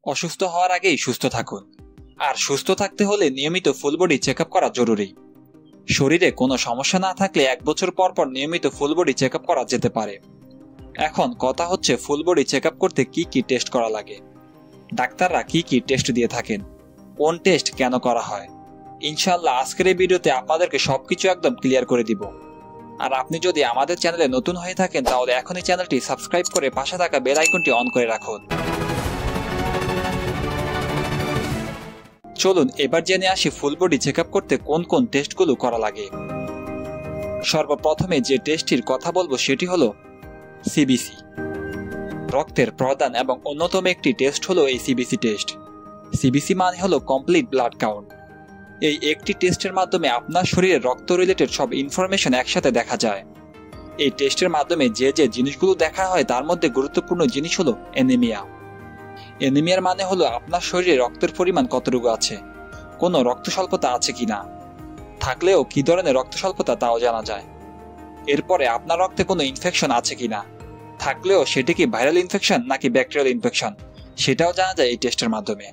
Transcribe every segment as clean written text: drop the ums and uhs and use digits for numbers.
অসুস্থ হওয়ার আগেই সুস্থ থাকুন। আর সুস্থ থাকতে হলে নিয়মিত ফুল বডি চেকআপ করা জরুরি। শরীরে কোনো সমস্যা না থাকলে 1 বছর পর পর নিয়মিত ফুল বডি চেকআপ করা যেতে পারে। এখন কথা হচ্ছে ফুল বডি চেকআপ করতে কি কি টেস্ট করা লাগে, ডাক্তাররা কি কি টেস্ট দিয়ে থাকেন, কোন টেস্ট কেন করা হয়। ইনশাআল্লাহ আজকের এই ভিডিওতে আপনাদেরকে সবকিছু একদম ক্লিয়ার করে দিব। আর আপনি যদি আমাদের চ্যানেলে নতুন হয়ে থাকেন তাহলে এখনই চ্যানেলটি সাবস্ক্রাইব করে পাশে থাকা বেল আইকনটি অন করে রাখুন। চলুন এবার জেনে আসি ফুল বডি চেকআপ করতে কোন কোন টেস্টগুলো করা লাগে। সর্বপ্রথমে যে টেস্টটির কথা বলবো সেটি হলো সিবিসি। রক্তের প্রদান এবং অন্যতম একটি টেস্ট হলো এই সিবিসি টেস্ট। সিবিসি মানে হলো কমপ্লিট ব্লাড কাউন্ট। এই একটি টেস্টের মাধ্যমে আপনার শরীরের রক্ত রিলেটেড সব ইনফরমেশন একসাথে দেখা যায়। এই টেস্টের মাধ্যমে যে যে জিনিসগুলো দেখা হয় তার মধ্যে গুরুত্বপূর্ণ জিনিস হলো অ্যানিমিয়া। অ্যানিমিয়ার মানে হলো আপনার শরীরে রক্তের পরিমাণ কতটুকু আছে, কোনো রক্ত স্বল্পতা আছে কিনা, থাকলেও কি ধরনের রক্ত স্বল্পতা তাও জানা যায়। এরপরে আপনার রক্তে কোনো ইনফেকশন আছে কিনা, থাকলেও সেটি কি ভাইরাল ইনফেকশন নাকি ব্যাকটেরিয়াল ইনফেকশন সেটাও জানা যায় এই টেস্টের মাধ্যমে।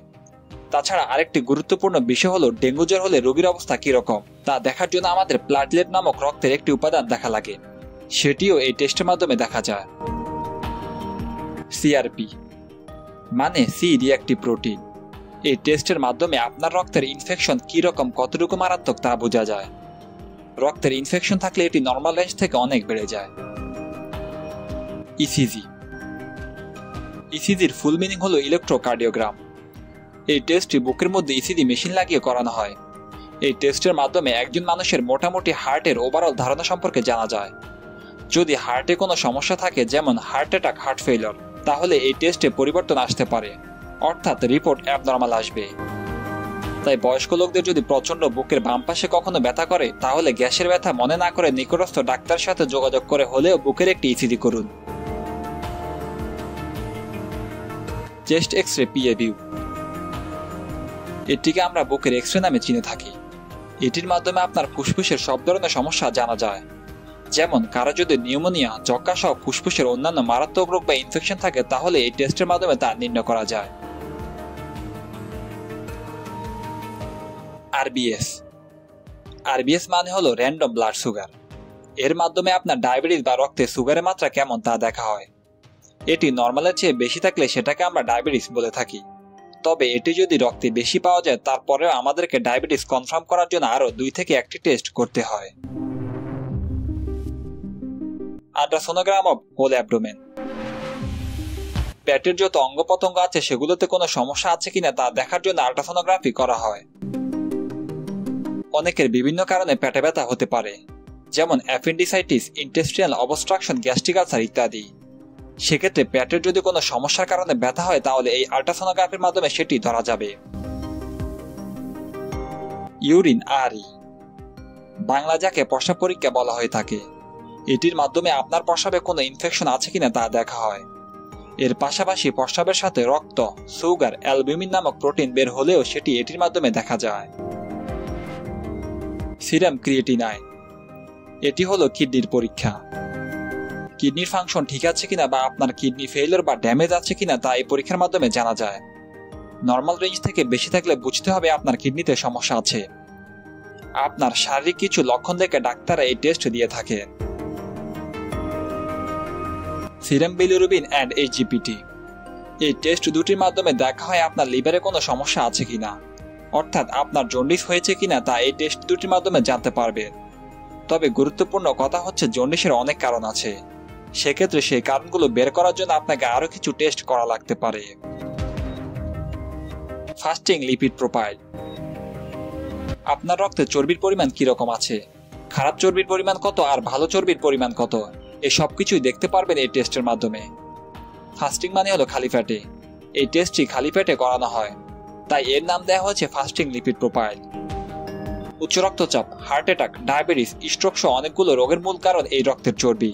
তাছাড়া আরেকটি গুরুত্বপূর্ণ বিষয় হলো ডেঙ্গু জ্বর হলে রোগীর অবস্থা কিরকম তা দেখার জন্য আমাদের প্লাটলেট নামক রক্তের একটি উপাদান দেখা লাগে, সেটিও এই টেস্টের মাধ্যমে দেখা যায়। সিআরপি মানে সি রিঅ্যাক্টিভ প্রোটিন। এই টেস্টের মাধ্যমে আপনার রক্তের ইনফেকশন কিরকম কতটুকু মারাত্মক তা বোঝা যায়। রক্তের ইনফেকশন থাকলে এটি নর্মাল রেঞ্জ থেকে অনেক বেড়ে যায়। ইসিজি। ইসিজির ফুল মিনিং হলো ইলেকট্রোকার্ডিওগ্রাম। এই টেস্টটি বুকের মধ্যে ইসিজি মেশিন লাগিয়ে করানো হয়। এই টেস্টের মাধ্যমে একজন মানুষের মোটামুটি হার্টের ওভারঅল ধারণা সম্পর্কে জানা যায়। যদি হার্টে কোনো সমস্যা থাকে যেমন হার্ট অ্যাটাক, হার্ট ফেইলিওর, তাহলে এই টেস্টে পরিবর্তন আসতে পারে, অর্থাৎ রিপোর্ট অ্যাবনর্মাল আসবে। তাই বয়স্ক লোকদের যদি প্রচন্ড বুকের বাম পাশে কখনো ব্যথা করে তাহলে গ্যাসের ব্যথা মনে না করে নিকটস্থ ডাক্তারের সাথে যোগাযোগ করে হলেও বুকের একটি ইসিজি করুন। Chest X ray PA view. এটিকে আমরা বুকের এক্সরে নামে চিনে থাকি। এটির মাধ্যমে আপনার ফুসফুসের সব ধরনের সমস্যা জানা যায়। যেমন কারো যদি নিউমোনিয়া, যক্ষ্মা সহ ফুসফুসের অন্যান্য মারাত্মক রোগ বা ইনফেকশন থাকে তাহলে এই টেস্টের মাধ্যমে তা নির্ণয় করা যায়। আরবিএস। আরবিএস মানে হলো র্যান্ডম ব্লাড সুগার। এর মাধ্যমে আপনার ডায়াবেটিস বা রক্তে সুগারের মাত্রা কেমন তা দেখা হয়। এটি নর্মালের চেয়ে বেশি থাকলে সেটাকে আমরা ডায়াবেটিস বলে থাকি। তবে এটি যদি রক্তে বেশি পাওয়া যায় তারপরেও আমাদেরকে ডায়াবেটিস কনফার্ম করার জন্য আরো 2 থেকে 1টি টেস্ট করতে হয়। Ultrasonogram of whole abdomen. পেটের যত অঙ্গ প্রত্যঙ্গ আছে সেগুলোতে কোনো সমস্যা আছে কিনা তা দেখার জন্য আল্ট্রাসোনোগ্রাফি করা হয়। অনেকের বিভিন্ন কারণে পেটে ব্যথা হতে পারে, যেমন appendicitis, intestinal obstruction, gastric ulcer ইত্যাদি। সেক্ষেত্রে পেটের যদি কোনো সমস্যার কারণে ব্যথা হয় তাহলে এই আল্ট্রাসোনোগ্রাফির মাধ্যমে সেটি ধরা যাবে। ইউরিন আরই, বাংলা যাকে প্রস্রাব পরীক্ষা বলা হয়ে থাকে। এটির মাধ্যমে আপনার প্রস্রাবে কোনো ইনফেকশন আছে কিনা তা দেখা হয়। এর পাশাপাশি প্রস্রাবের সাথে রক্ত, সুগার, অ্যালবুমিন নামক প্রোটিন বের হলেও সেটি এটির মাধ্যমে দেখা যায়। Serum creatinine. এটি হলো কিডনির পরীক্ষা। কিডনির ফাংশন ঠিক আছে কিনা বা আপনার কিডনি ফেইলিওর বা ড্যামেজ আছে কিনা তা এই পরীক্ষার মাধ্যমে জানা যায়। নর্মাল রেঞ্জ থেকে বেশি থাকলে বুঝতে হবে আপনার কিডনিতে সমস্যা আছে। আপনার শারীরিক কিছু লক্ষণ দেখে ডাক্তাররা এই টেস্ট দিয়ে থাকে। Serum bilirubin and HGPT. এই টেস্ট দুটির মাধ্যমে দেখা হয় আপনার লিভারে কোনো সমস্যা আছে কিনা, অর্থাৎ আপনার জন্ডিস হয়েছে কিনা তা এই টেস্ট দুটির মাধ্যমে জানতে পারবেন। তবে গুরুত্বপূর্ণ কথা হচ্ছে জন্ডিসের অনেক কারণ আছে, সেক্ষেত্রে সেই কারণগুলো বের করার জন্য আপনাকে আরো কিছু টেস্ট করা লাগতে পারে। Fasting lipid profile. আপনার রক্তে চর্বির পরিমাণ কিরকম আছে, খারাপ চর্বির পরিমাণ কত আর ভালো চর্বির পরিমাণ কত, এই সবকিছুই দেখতে পারবেন এই টেস্টের মাধ্যমে। ফাস্টিং মানে হলো খালি পেটে। এই টেস্টটি খালি পেটে করানো হয়, তাই এর নাম দেওয়া হয়েছে ফাস্টিং লিপিড প্রোফাইল। উচ্চ রক্তচাপ, হার্ট অ্যাটাক, ডায়াবেটিস, স্ট্রোক সহ অনেকগুলো রোগের মূল কারণ এই রক্তের চর্বি।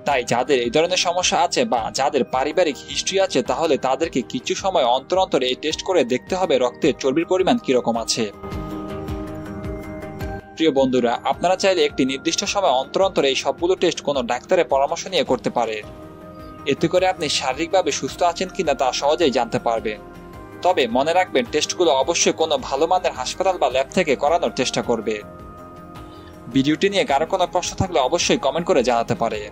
তাই যাদের এই ধরনের সমস্যা আছে বা যাদের পারিবারিক হিস্ট্রি আছে তাহলে তাদেরকে কিছু সময় অন্তর অন্তর এই টেস্ট করে দেখতে হবে রক্তের চর্বির পরিমাণ কিরকম আছে। প্রিয় বন্ধুরা, আপনারা চাইলে একটি নির্দিষ্ট সময় অন্তর অন্তর এই সবগুলো টেস্ট কোনো ডাক্তারের পরামর্শ নিয়ে করতে পারেন। এতে করে আপনি শারীরিকভাবে সুস্থ আছেন কিনা তা সহজেই জানতে পারবেন। তবে মনে রাখবেন, টেস্টগুলো অবশ্যই কোনো ভালো মানের হাসপাতাল বা ল্যাব থেকে করানোর চেষ্টা করবে। ভিডিওটি নিয়ে কারো কোনো প্রশ্ন থাকলে অবশ্যই কমেন্ট করে জানাতে পারে।